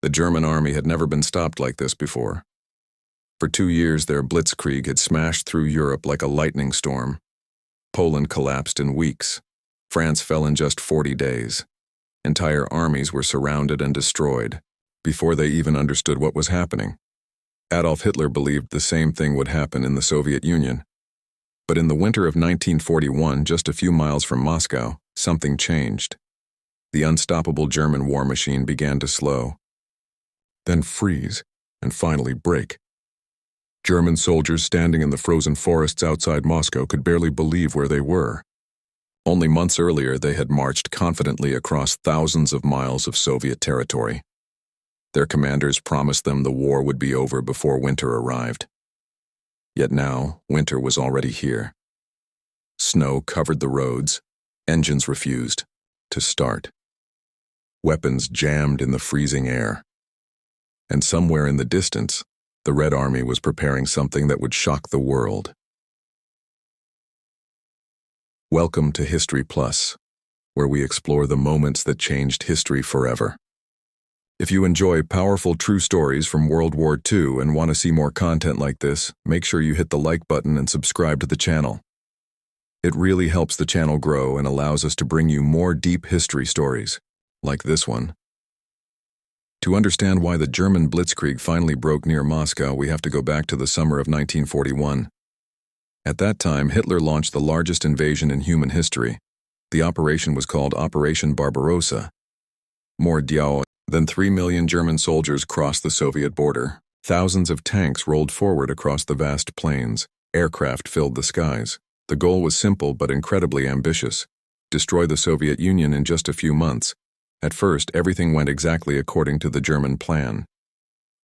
The German army had never been stopped like this before. For 2 years, their Blitzkrieg had smashed through Europe like a lightning storm. Poland collapsed in weeks. France fell in just 40 days. Entire armies were surrounded and destroyed before they even understood what was happening. Adolf Hitler believed the same thing would happen in the Soviet Union. But in the winter of 1941, just a few miles from Moscow, something changed. The unstoppable German war machine began to slow, then freeze, and finally break. German soldiers standing in the frozen forests outside Moscow could barely believe where they were. Only months earlier, they had marched confidently across thousands of miles of Soviet territory. Their commanders promised them the war would be over before winter arrived. Yet now, winter was already here. Snow covered the roads. Engines refused to start. Weapons jammed in the freezing air. And somewhere in the distance, the Red Army was preparing something that would shock the world. Welcome to History Plus, where we explore the moments that changed history forever. If you enjoy powerful true stories from World War II and want to see more content like this, make sure you hit the like button and subscribe to the channel. It really helps the channel grow and allows us to bring you more deep history stories, like this one. To understand why the German Blitzkrieg finally broke near Moscow, we have to go back to the summer of 1941. At that time, Hitler launched the largest invasion in human history. The operation was called Operation Barbarossa. More than 3 million German soldiers crossed the Soviet border. Thousands of tanks rolled forward across the vast plains. Aircraft filled the skies. The goal was simple but incredibly ambitious: destroy the Soviet Union in just a few months. At first, everything went exactly according to the German plan.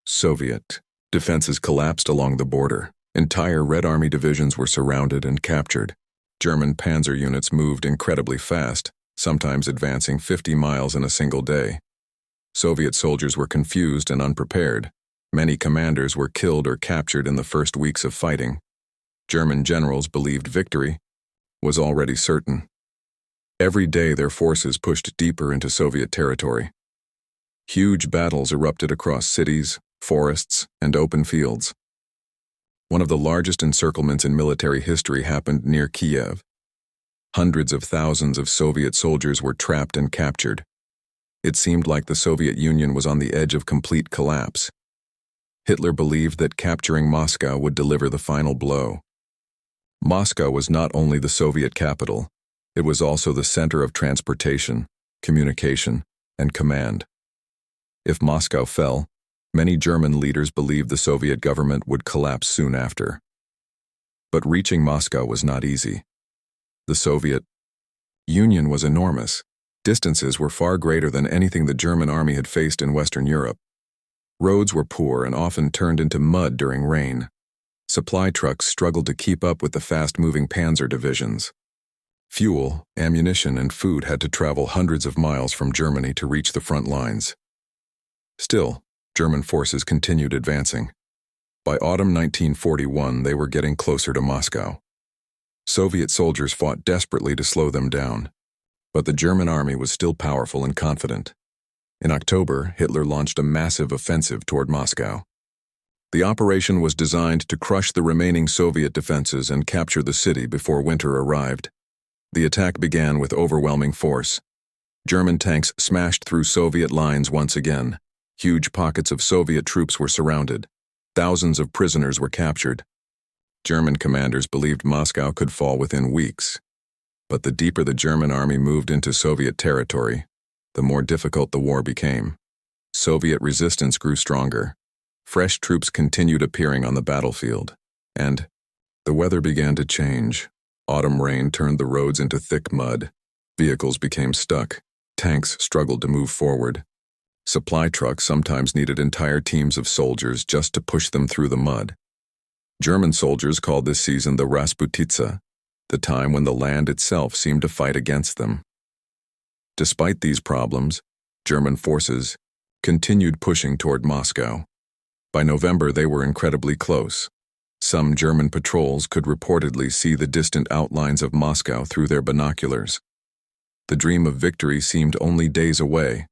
Soviet defenses collapsed along the border. Entire Red Army divisions were surrounded and captured. German panzer units moved incredibly fast, sometimes advancing 50 miles in a single day. Soviet soldiers were confused and unprepared. Many commanders were killed or captured in the first weeks of fighting. German generals believed victory was already certain. Every day their forces pushed deeper into Soviet territory. Huge battles erupted across cities, forests, and open fields. One of the largest encirclements in military history happened near Kiev. Hundreds of thousands of Soviet soldiers were trapped and captured. It seemed like the Soviet Union was on the edge of complete collapse. Hitler believed that capturing Moscow would deliver the final blow. Moscow was not only the Soviet capital, it was also the center of transportation, communication, and command. If Moscow fell, many German leaders believed the Soviet government would collapse soon after. But reaching Moscow was not easy. The Soviet Union was enormous. Distances were far greater than anything the German army had faced in Western Europe. Roads were poor and often turned into mud during rain. Supply trucks struggled to keep up with the fast-moving panzer divisions. Fuel, ammunition, and food had to travel hundreds of miles from Germany to reach the front lines. Still, German forces continued advancing. By autumn 1941, they were getting closer to Moscow. Soviet soldiers fought desperately to slow them down, but the German army was still powerful and confident. In October, Hitler launched a massive offensive toward Moscow. The operation was designed to crush the remaining Soviet defenses and capture the city before winter arrived. The attack began with overwhelming force. German tanks smashed through Soviet lines once again. Huge pockets of Soviet troops were surrounded. Thousands of prisoners were captured. German commanders believed Moscow could fall within weeks. But the deeper the German army moved into Soviet territory, the more difficult the war became. Soviet resistance grew stronger. Fresh troops continued appearing on the battlefield. And the weather began to change. Autumn rain turned the roads into thick mud. Vehicles became stuck. Tanks struggled to move forward. Supply trucks sometimes needed entire teams of soldiers just to push them through the mud. German soldiers called this season the Rasputitsa, the time when the land itself seemed to fight against them. Despite these problems, German forces continued pushing toward Moscow. By November, they were incredibly close. Some German patrols could reportedly see the distant outlines of Moscow through their binoculars. The dream of victory seemed only days away.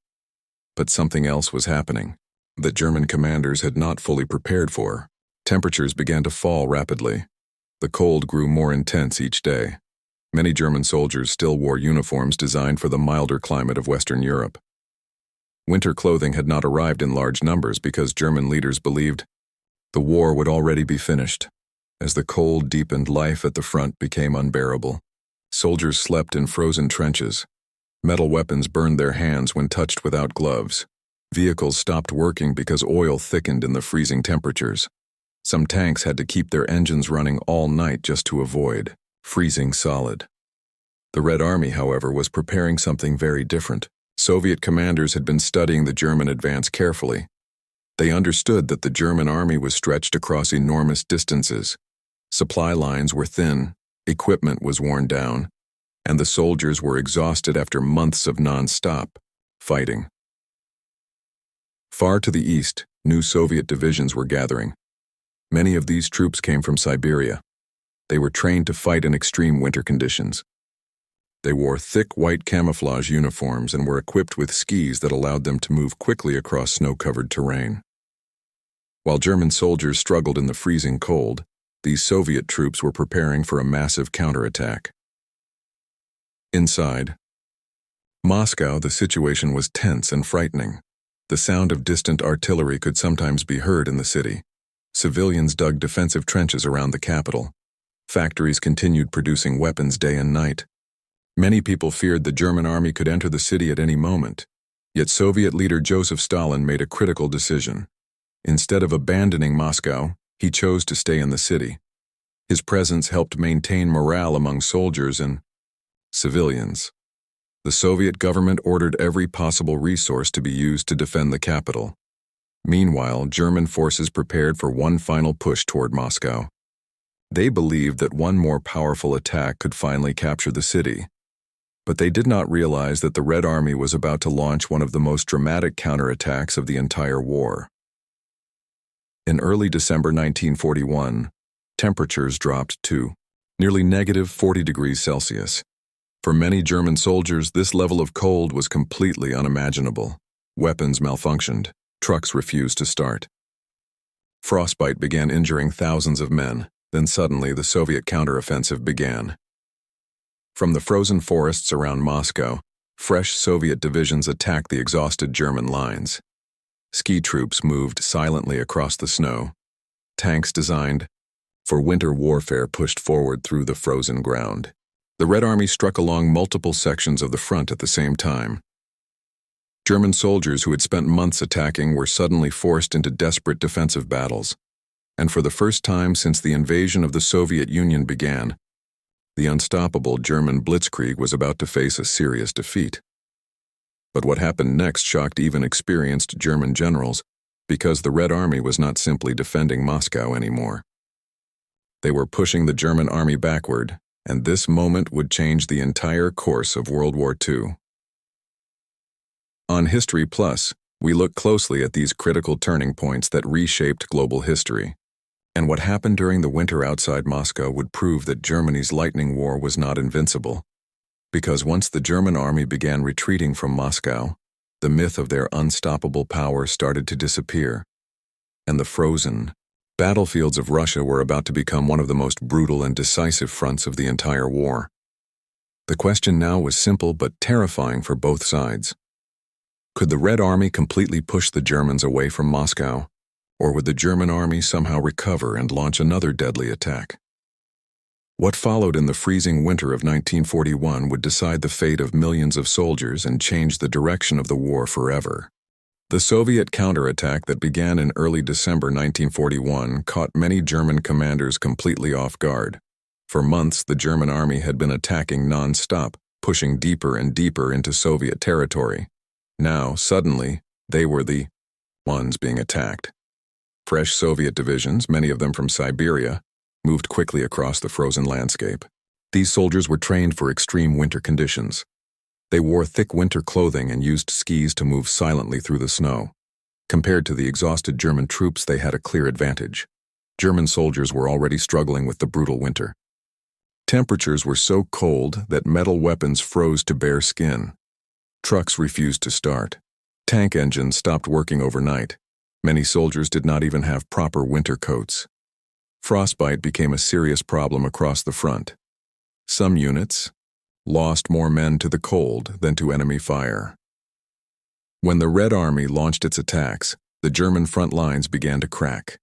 But something else was happening. that German commanders had not fully prepared for. Temperatures began to fall rapidly. The cold grew more intense each day. Many German soldiers still wore uniforms designed for the milder climate of Western Europe. Winter clothing had not arrived in large numbers because German leaders believed the war would already be finished. As the cold deepened, life at the front became unbearable. Soldiers slept in frozen trenches. Metal weapons burned their hands when touched without gloves. Vehicles stopped working because oil thickened in the freezing temperatures. Some tanks had to keep their engines running all night just to avoid freezing solid. The Red Army, however, was preparing something very different. Soviet commanders had been studying the German advance carefully. They understood that the German army was stretched across enormous distances. Supply lines were thin, equipment was worn down, and the soldiers were exhausted after months of non-stop fighting. Far to the east, new Soviet divisions were gathering. Many of these troops came from Siberia. They were trained to fight in extreme winter conditions. They wore thick white camouflage uniforms and were equipped with skis that allowed them to move quickly across snow-covered terrain. While German soldiers struggled in the freezing cold, these Soviet troops were preparing for a massive counterattack. Inside Moscow, the situation was tense and frightening. The sound of distant artillery could sometimes be heard in the city. Civilians dug defensive trenches around the capital. Factories continued producing weapons day and night. Many people feared the German army could enter the city at any moment. Yet Soviet leader Joseph Stalin made a critical decision. Instead of abandoning Moscow, he chose to stay in the city. His presence helped maintain morale among soldiers and civilians. The Soviet government ordered every possible resource to be used to defend the capital. Meanwhile, German forces prepared for one final push toward Moscow. They believed that one more powerful attack could finally capture the city. But they did not realize that the Red Army was about to launch one of the most dramatic counterattacks of the entire war. In early December 1941, temperatures dropped to nearly -40 degrees Celsius. For many German soldiers, this level of cold was completely unimaginable. Weapons malfunctioned. Trucks refused to start. Frostbite began injuring thousands of men. Then suddenly the Soviet counteroffensive began. From the frozen forests around Moscow, fresh Soviet divisions attacked the exhausted German lines. Ski troops moved silently across the snow. Tanks designed for winter warfare pushed forward through the frozen ground. The Red Army struck along multiple sections of the front at the same time. German soldiers who had spent months attacking were suddenly forced into desperate defensive battles. And for the first time since the invasion of the Soviet Union began, the unstoppable German Blitzkrieg was about to face a serious defeat. But what happened next shocked even experienced German generals, because the Red Army was not simply defending Moscow anymore. They were pushing the German army backward, and this moment would change the entire course of World War II. On History Plus, we look closely at these critical turning points that reshaped global history. And what happened during the winter outside Moscow would prove that Germany's lightning war was not invincible. Because once the German army began retreating from Moscow, the myth of their unstoppable power started to disappear. And the frozen battlefields of Russia were about to become one of the most brutal and decisive fronts of the entire war. The question now was simple but terrifying for both sides. Could the Red Army completely push the Germans away from Moscow? Or would the German army somehow recover and launch another deadly attack? What followed in the freezing winter of 1941 would decide the fate of millions of soldiers and change the direction of the war forever. The Soviet counterattack that began in early December 1941 caught many German commanders completely off guard. For months, the German army had been attacking non-stop, pushing deeper and deeper into Soviet territory. Now, suddenly, they were the ones being attacked. Fresh Soviet divisions, many of them from Siberia, moved quickly across the frozen landscape. These soldiers were trained for extreme winter conditions. They wore thick winter clothing and used skis to move silently through the snow. Compared to the exhausted German troops, they had a clear advantage. German soldiers were already struggling with the brutal winter. Temperatures were so cold that metal weapons froze to bare skin. Trucks refused to start. Tank engines stopped working overnight. Many soldiers did not even have proper winter coats. Frostbite became a serious problem across the front. Some units lost more men to the cold than to enemy fire. When the Red Army launched its attacks, the German front lines began to crack.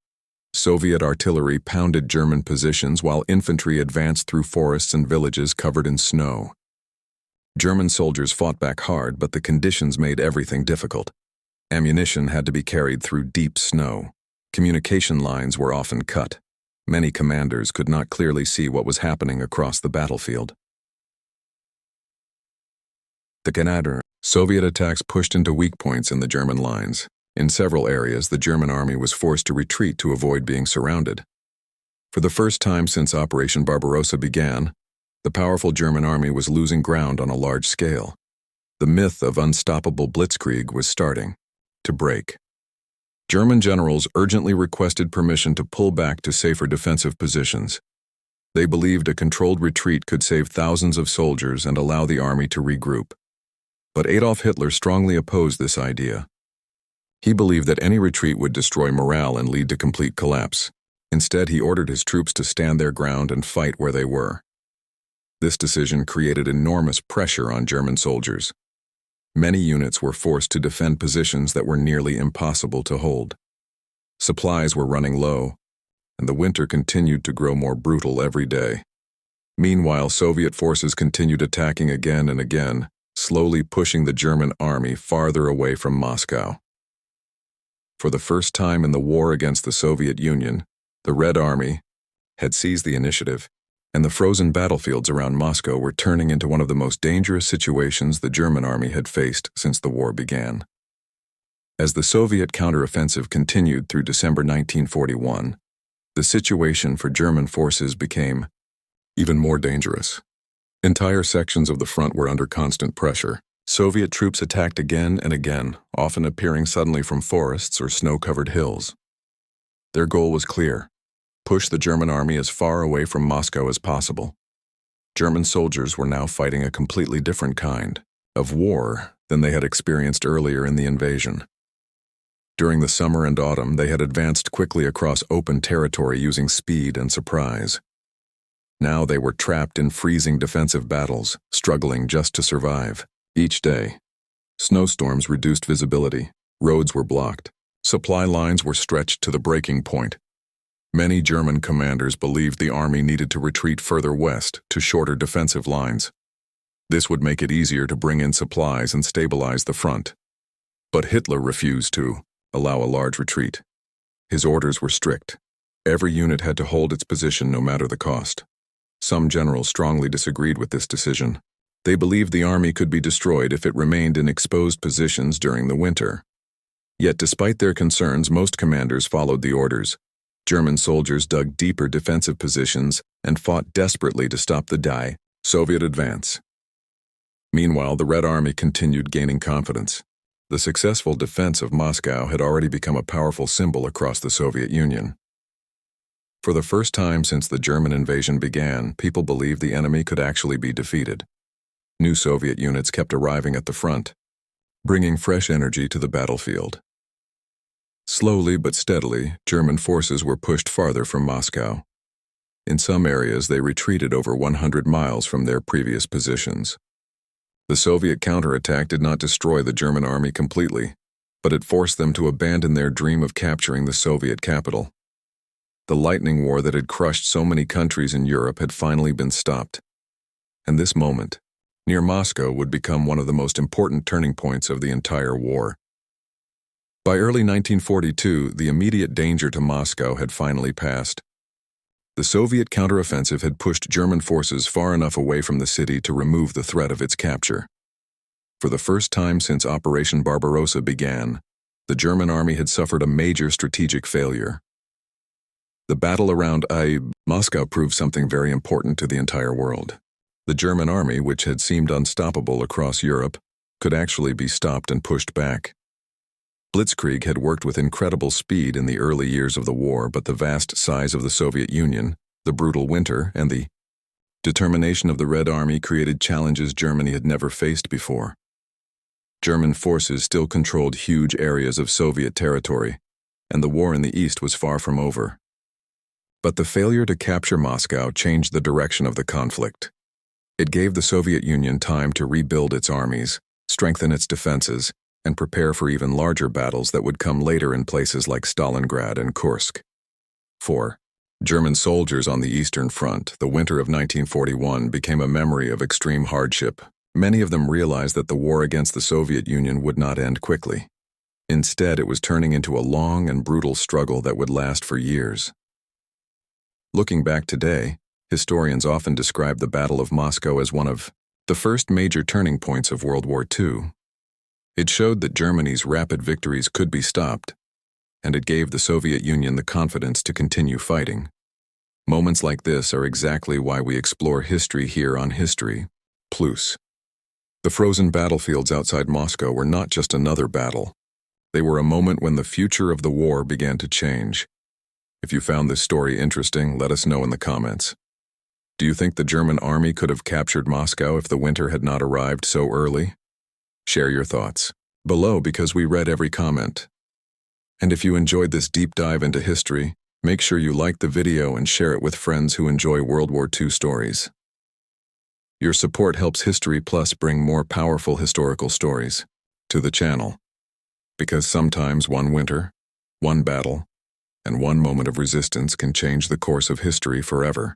Soviet artillery pounded German positions while infantry advanced through forests and villages covered in snow. German soldiers fought back hard, but the conditions made everything difficult. Ammunition had to be carried through deep snow. Communication lines were often cut. Many commanders could not clearly see what was happening across the battlefield. The Canada. Soviet attacks pushed into weak points in the German lines. In several areas, the German army was forced to retreat to avoid being surrounded. For the first time since Operation Barbarossa began, the powerful German army was losing ground on a large scale. The myth of unstoppable Blitzkrieg was starting to break. German generals urgently requested permission to pull back to safer defensive positions. They believed a controlled retreat could save thousands of soldiers and allow the army to regroup. But Adolf Hitler strongly opposed this idea. He believed that any retreat would destroy morale and lead to complete collapse. Instead, he ordered his troops to stand their ground and fight where they were. This decision created enormous pressure on German soldiers. Many units were forced to defend positions that were nearly impossible to hold. Supplies were running low, and the winter continued to grow more brutal every day. Meanwhile, Soviet forces continued attacking again and again, slowly pushing the German army farther away from Moscow. For the first time in the war against the Soviet Union, the Red Army had seized the initiative, and the frozen battlefields around Moscow were turning into one of the most dangerous situations the German army had faced since the war began. As the Soviet counteroffensive continued through December 1941, the situation for German forces became even more dangerous. Entire sections of the front were under constant pressure. Soviet troops attacked again and again, often appearing suddenly from forests or snow-covered hills. Their goal was clear: push the German army as far away from Moscow as possible. German soldiers were now fighting a completely different kind of war than they had experienced earlier in the invasion. During the summer and autumn, they had advanced quickly across open territory using speed and surprise. Now they were trapped in freezing defensive battles, struggling just to survive. Each day, snowstorms reduced visibility, roads were blocked, supply lines were stretched to the breaking point. Many German commanders believed the army needed to retreat further west to shorter defensive lines. This would make it easier to bring in supplies and stabilize the front. But Hitler refused to allow a large retreat. His orders were strict. Every unit had to hold its position no matter the cost. Some generals strongly disagreed with this decision. They believed the army could be destroyed if it remained in exposed positions during the winter. Yet despite their concerns, most commanders followed the orders. German soldiers dug deeper defensive positions and fought desperately to stop the Soviet advance. Meanwhile, the Red Army continued gaining confidence. The successful defense of Moscow had already become a powerful symbol across the Soviet Union. For the first time since the German invasion began, people believed the enemy could actually be defeated. New Soviet units kept arriving at the front, bringing fresh energy to the battlefield. Slowly but steadily, German forces were pushed farther from Moscow. In some areas, they retreated over 100 miles from their previous positions. The Soviet counterattack did not destroy the German army completely, but it forced them to abandon their dream of capturing the Soviet capital. The lightning war that had crushed so many countries in Europe had finally been stopped. And this moment, near Moscow, would become one of the most important turning points of the entire war. By early 1942, the immediate danger to Moscow had finally passed. The Soviet counteroffensive had pushed German forces far enough away from the city to remove the threat of its capture. For the first time since Operation Barbarossa began, the German army had suffered a major strategic failure. The battle around Moscow proved something very important to the entire world. The German army, which had seemed unstoppable across Europe, could actually be stopped and pushed back. Blitzkrieg had worked with incredible speed in the early years of the war, but the vast size of the Soviet Union, the brutal winter, and the determination of the Red Army created challenges Germany had never faced before. German forces still controlled huge areas of Soviet territory, and the war in the East was far from over. But the failure to capture Moscow changed the direction of the conflict. It gave the Soviet Union time to rebuild its armies, strengthen its defenses, and prepare for even larger battles that would come later in places like Stalingrad and Kursk. 4. German soldiers on the Eastern Front, the winter of 1941 became a memory of extreme hardship. Many of them realized that the war against the Soviet Union would not end quickly. Instead, it was turning into a long and brutal struggle that would last for years. Looking back today, historians often describe the Battle of Moscow as one of the first major turning points of World War II. It showed that Germany's rapid victories could be stopped, and it gave the Soviet Union the confidence to continue fighting. Moments like this are exactly why we explore history here on History Pluse. The frozen battlefields outside Moscow were not just another battle. They were a moment when the future of the war began to change. If you found this story interesting, let us know in the comments. Do you think the German army could have captured Moscow if the winter had not arrived so early? Share your thoughts below because we read every comment. And if you enjoyed this deep dive into history, make sure you like the video and share it with friends who enjoy World War II stories. Your support helps History Plus bring more powerful historical stories to the channel. Because sometimes one winter, one battle, and one moment of resistance can change the course of history forever.